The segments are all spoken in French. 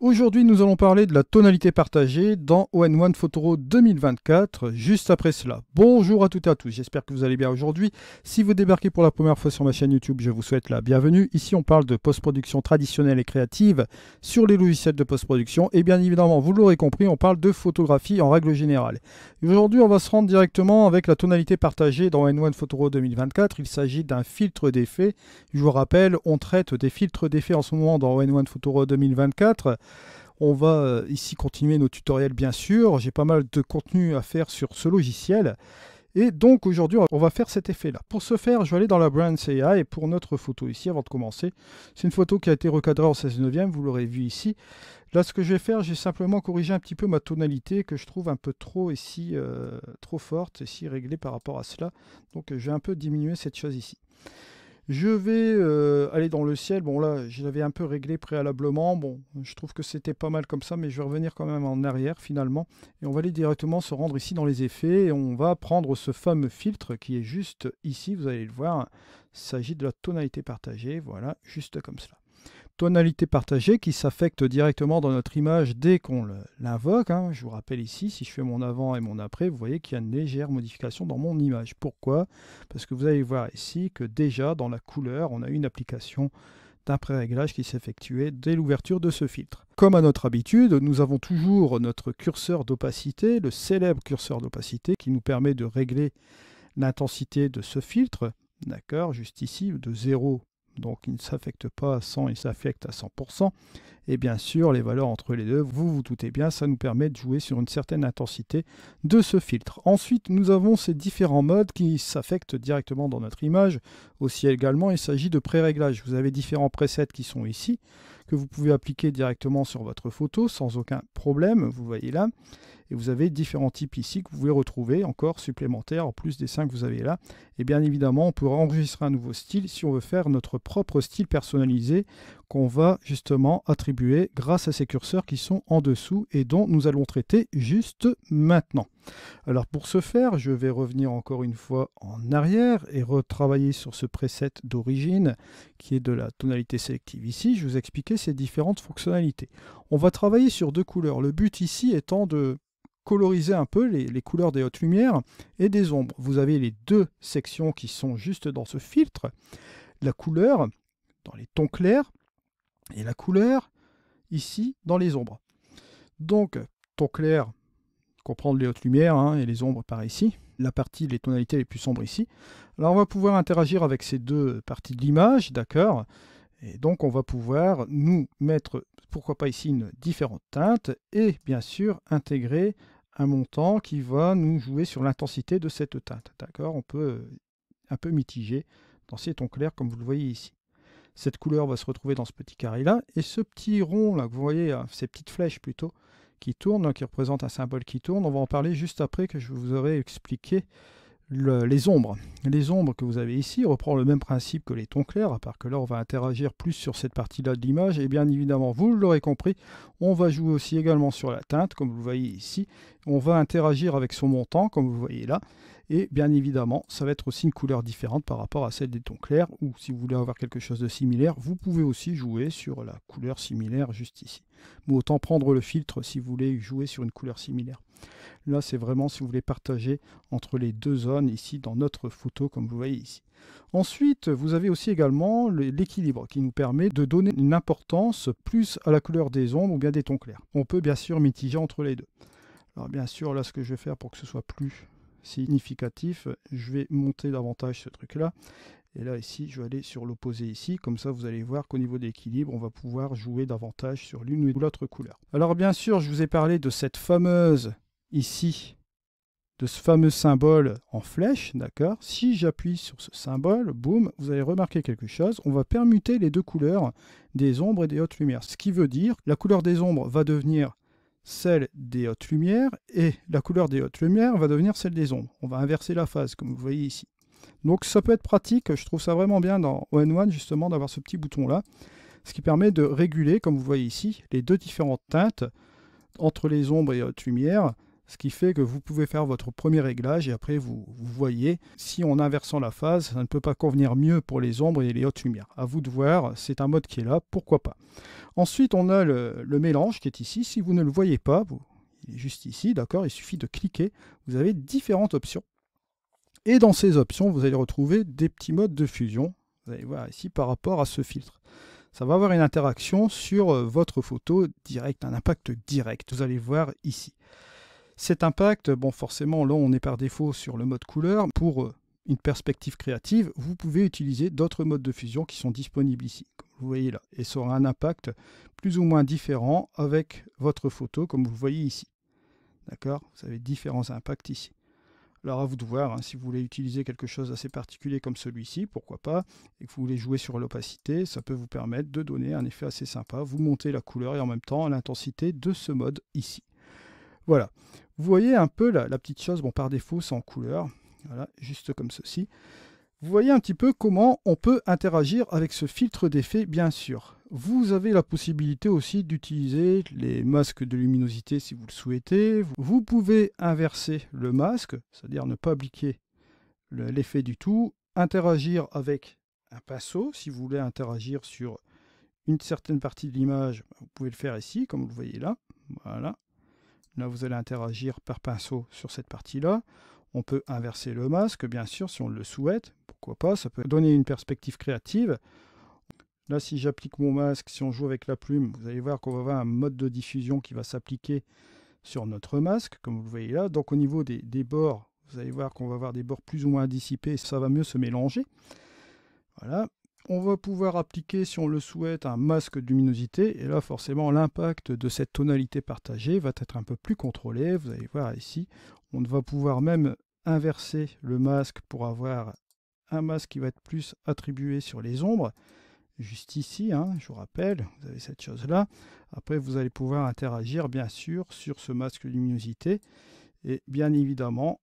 Aujourd'hui, nous allons parler de la tonalité partagée dans ON1 Photoro 2024, juste après cela. Bonjour à toutes et à tous, j'espère que vous allez bien aujourd'hui. Si vous débarquez pour la première fois sur ma chaîne YouTube, je vous souhaite la bienvenue. Ici, on parle de post-production traditionnelle et créative sur les logiciels de post-production. Et bien évidemment, vous l'aurez compris, on parle de photographie en règle générale. Aujourd'hui, on va se rendre directement avec la tonalité partagée dans ON1 Photoro 2024. Il s'agit d'un filtre d'effet. Je vous rappelle, on traite des filtres d'effet en ce moment dans ON1 Photoro 2024. On va ici continuer nos tutoriels bien sûr, j'ai pas mal de contenu à faire sur ce logiciel et donc aujourd'hui on va faire cet effet là. Pour ce faire je vais aller dans la Brands AI et pour notre photo ici avant de commencer, c'est une photo qui a été recadrée en 16/9, vous l'aurez vu ici. Là ce que je vais faire, j'ai simplement corrigé un petit peu ma tonalité que je trouve un peu trop ici, trop forte, ici réglée par rapport à cela, donc je vais un peu diminuer cette chose ici. Je vais aller dans le ciel. Bon là, je l'avais un peu réglé préalablement. Bon, je trouve que c'était pas mal comme ça, mais je vais revenir quand même en arrière finalement. Et on va aller directement se rendre ici dans les effets. Et on va prendre ce fameux filtre qui est juste ici. Vous allez le voir. Il s'agit de la tonalité partagée. Voilà, juste comme cela. Tonalité partagée qui s'affecte directement dans notre image dès qu'on l'invoque. Je vous rappelle ici, si je fais mon avant et mon après, vous voyez qu'il y a une légère modification dans mon image. Pourquoi? Parce que vous allez voir ici que déjà dans la couleur, on a une application d'un pré-réglage qui s'effectuait dès l'ouverture de ce filtre. Comme à notre habitude, nous avons toujours notre curseur d'opacité, le célèbre curseur d'opacité qui nous permet de régler l'intensité de ce filtre. D'accord, juste ici, de 0. Donc il ne s'affecte pas à 100, il s'affecte à 100%. Et bien sûr, les valeurs entre les deux, vous vous doutez bien, ça nous permet de jouer sur une certaine intensité de ce filtre. Ensuite, nous avons ces différents modes qui s'affectent directement dans notre image. Aussi également, il s'agit de pré-réglage. Vous avez différents presets qui sont ici, que vous pouvez appliquer directement sur votre photo sans aucun problème, vous voyez là. Et vous avez différents types ici que vous pouvez retrouver encore supplémentaires en plus des 5 que vous avez là. Et bien évidemment, on peut enregistrer un nouveau style si on veut faire notre propre style personnalisé qu'on va justement attribuer grâce à ces curseurs qui sont en dessous et dont nous allons traiter juste maintenant. Alors pour ce faire, je vais revenir encore une fois en arrière et retravailler sur ce preset d'origine qui est de la tonalité sélective ici. Je vais vous expliquer ces différentes fonctionnalités. On va travailler sur deux couleurs. Le but ici étant de coloriser un peu les couleurs des hautes lumières et des ombres. Vous avez les deux sections qui sont juste dans ce filtre. La couleur dans les tons clairs et la couleur ici dans les ombres. Donc, ton clair, comprendre les hautes lumières et les ombres par ici. La partie, les tonalités les plus sombres ici. Alors, on va pouvoir interagir avec ces deux parties de l'image, d'accord? Et donc, on va pouvoir nous mettre, pourquoi pas ici, une différente teinte et bien sûr intégrer un montant qui va nous jouer sur l'intensité de cette teinte. D'accord? On peut un peu mitiger dans ces tons clairs comme vous le voyez ici. Cette couleur va se retrouver dans ce petit carré-là. Et ce petit rond là que vous voyez, ces petites flèches plutôt, qui tournent, qui représentent un symbole qui tourne, on va en parler juste après que je vous aurai expliqué les ombres. Les ombres que vous avez ici reprend le même principe que les tons clairs, à part que là on va interagir plus sur cette partie-là de l'image, et bien évidemment, vous l'aurez compris, on va jouer aussi également sur la teinte, comme vous le voyez ici, on va interagir avec son montant, comme vous voyez là, et bien évidemment, ça va être aussi une couleur différente par rapport à celle des tons clairs, ou si vous voulez avoir quelque chose de similaire, vous pouvez aussi jouer sur la couleur similaire juste ici. Mais autant prendre le filtre si vous voulez jouer sur une couleur similaire. Là, c'est vraiment si vous voulez partager entre les deux zones ici dans notre photo, comme vous voyez ici. Ensuite, vous avez aussi également l'équilibre qui nous permet de donner une importance plus à la couleur des ombres ou bien des tons clairs. On peut bien sûr mitiger entre les deux. Alors bien sûr, là, ce que je vais faire pour que ce soit plus significatif, je vais monter davantage ce truc-là. Et là, ici, je vais aller sur l'opposé ici. Comme ça, vous allez voir qu'au niveau de l'équilibre, on va pouvoir jouer davantage sur l'une ou l'autre couleur. Alors bien sûr, je vous ai parlé de cette fameuse ici, de ce fameux symbole en flèche, d'accord? Si j'appuie sur ce symbole, boum, vous allez remarquer quelque chose. On va permuter les deux couleurs des ombres et des hautes lumières. Ce qui veut dire que la couleur des ombres va devenir celle des hautes lumières et la couleur des hautes lumières va devenir celle des ombres. On va inverser la phase, comme vous voyez ici. Donc ça peut être pratique, je trouve ça vraiment bien dans ON1 justement d'avoir ce petit bouton là, ce qui permet de réguler, comme vous voyez ici, les deux différentes teintes entre les ombres et les hautes lumières Ce qui fait que vous pouvez faire votre premier réglage et après vous voyez, si en inversant la phase, ça ne peut pas convenir mieux pour les ombres et les hautes lumières. À vous de voir, c'est un mode qui est là, pourquoi pas. Ensuite, on a le mélange qui est ici. Si vous ne le voyez pas, il est juste ici, d'accord, il suffit de cliquer. Vous avez différentes options. Et dans ces options, vous allez retrouver des petits modes de fusion. Vous allez voir ici par rapport à ce filtre. Ça va avoir une interaction sur votre photo directe, un impact direct. Vous allez voir ici. Cet impact, bon forcément là on est par défaut sur le mode couleur. Pour une perspective créative, vous pouvez utiliser d'autres modes de fusion qui sont disponibles ici, comme vous voyez là. Et ça aura un impact plus ou moins différent avec votre photo, comme vous le voyez ici. D'accord? Vous avez différents impacts ici. Alors à vous de voir, hein, si vous voulez utiliser quelque chose d'assez particulier comme celui-ci, pourquoi pas, et que vous voulez jouer sur l'opacité, ça peut vous permettre de donner un effet assez sympa. Vous montez la couleur et en même temps l'intensité de ce mode ici. Voilà, vous voyez un peu la petite chose, bon par défaut c'est en couleur, voilà, juste comme ceci. Vous voyez un petit peu comment on peut interagir avec ce filtre d'effet, bien sûr. Vous avez la possibilité aussi d'utiliser les masques de luminosité si vous le souhaitez. Vous pouvez inverser le masque, c'est-à-dire ne pas appliquer l'effet du tout, interagir avec un pinceau. Si vous voulez interagir sur une certaine partie de l'image, vous pouvez le faire ici, comme vous le voyez là. Voilà. Là, vous allez interagir par pinceau sur cette partie-là. On peut inverser le masque, bien sûr, si on le souhaite. Pourquoi pas, ça peut donner une perspective créative. Là, si j'applique mon masque, si on joue avec la plume, vous allez voir qu'on va avoir un mode de diffusion qui va s'appliquer sur notre masque, comme vous le voyez là. Donc au niveau des bords, vous allez voir qu'on va avoir des bords plus ou moins dissipés, ça va mieux se mélanger. Voilà. On va pouvoir appliquer, si on le souhaite, un masque de luminosité. Et là, forcément, l'impact de cette tonalité partagée va être un peu plus contrôlé. Vous allez voir ici, on va pouvoir même inverser le masque pour avoir un masque qui va être plus attribué sur les ombres. Juste ici, hein, je vous rappelle, vous avez cette chose-là. Après, vous allez pouvoir interagir, bien sûr, sur ce masque de luminosité. Et bien évidemment,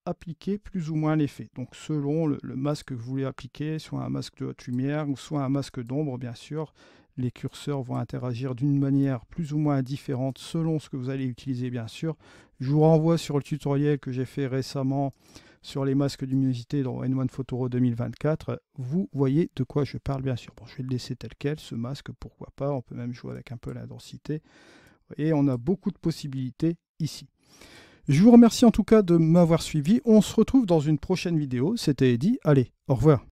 appliquer plus ou moins l'effet. Donc selon le masque que vous voulez appliquer, soit un masque de haute lumière ou soit un masque d'ombre, bien sûr, les curseurs vont interagir d'une manière plus ou moins différente selon ce que vous allez utiliser, bien sûr. Je vous renvoie sur le tutoriel que j'ai fait récemment sur les masques de luminosité dans N1 Photoro 2024. Vous voyez de quoi je parle, bien sûr. Bon, je vais le laisser tel quel, ce masque, pourquoi pas. On peut même jouer avec un peu la densité. Et on a beaucoup de possibilités ici. Je vous remercie en tout cas de m'avoir suivi. On se retrouve dans une prochaine vidéo. C'était Eddy. Allez, au revoir.